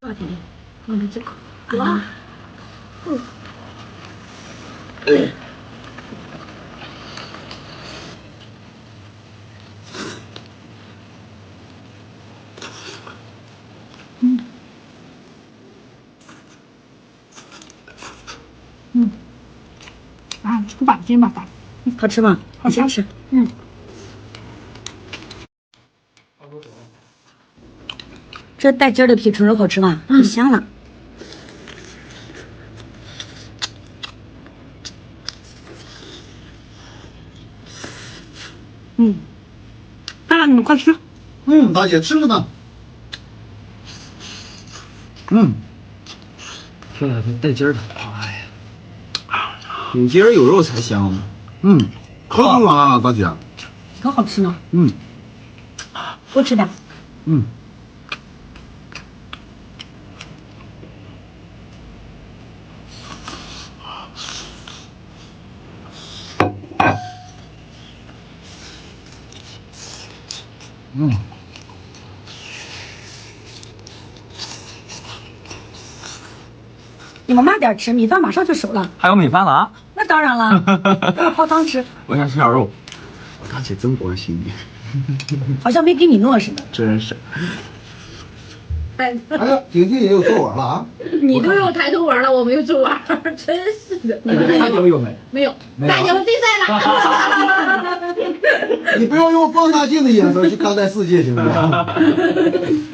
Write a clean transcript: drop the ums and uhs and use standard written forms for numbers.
啊，甜甜，我们这个哇，啊，不把劲吧，好吃吗？好吃吃，这带筋儿的皮纯肉好吃吗？可香了。爸爸你们快吃，大姐吃了呢。这带筋儿的，哎呀，有筋儿有肉才香。可好了，大姐。可好吃呢，多吃点。你们慢点吃，米饭马上就熟了。还有米饭了啊！那当然了，等会泡汤吃。我想吃点肉。大姐真关心你，好像没给你弄似的。真是。哎，哎呀，婷婷也有做碗了啊！你都用抬头玩了，我没有做玩，真是的。你们大牛有没？没有？大牛比赛了。你不要用放大镜的眼神去看待世界，行不行？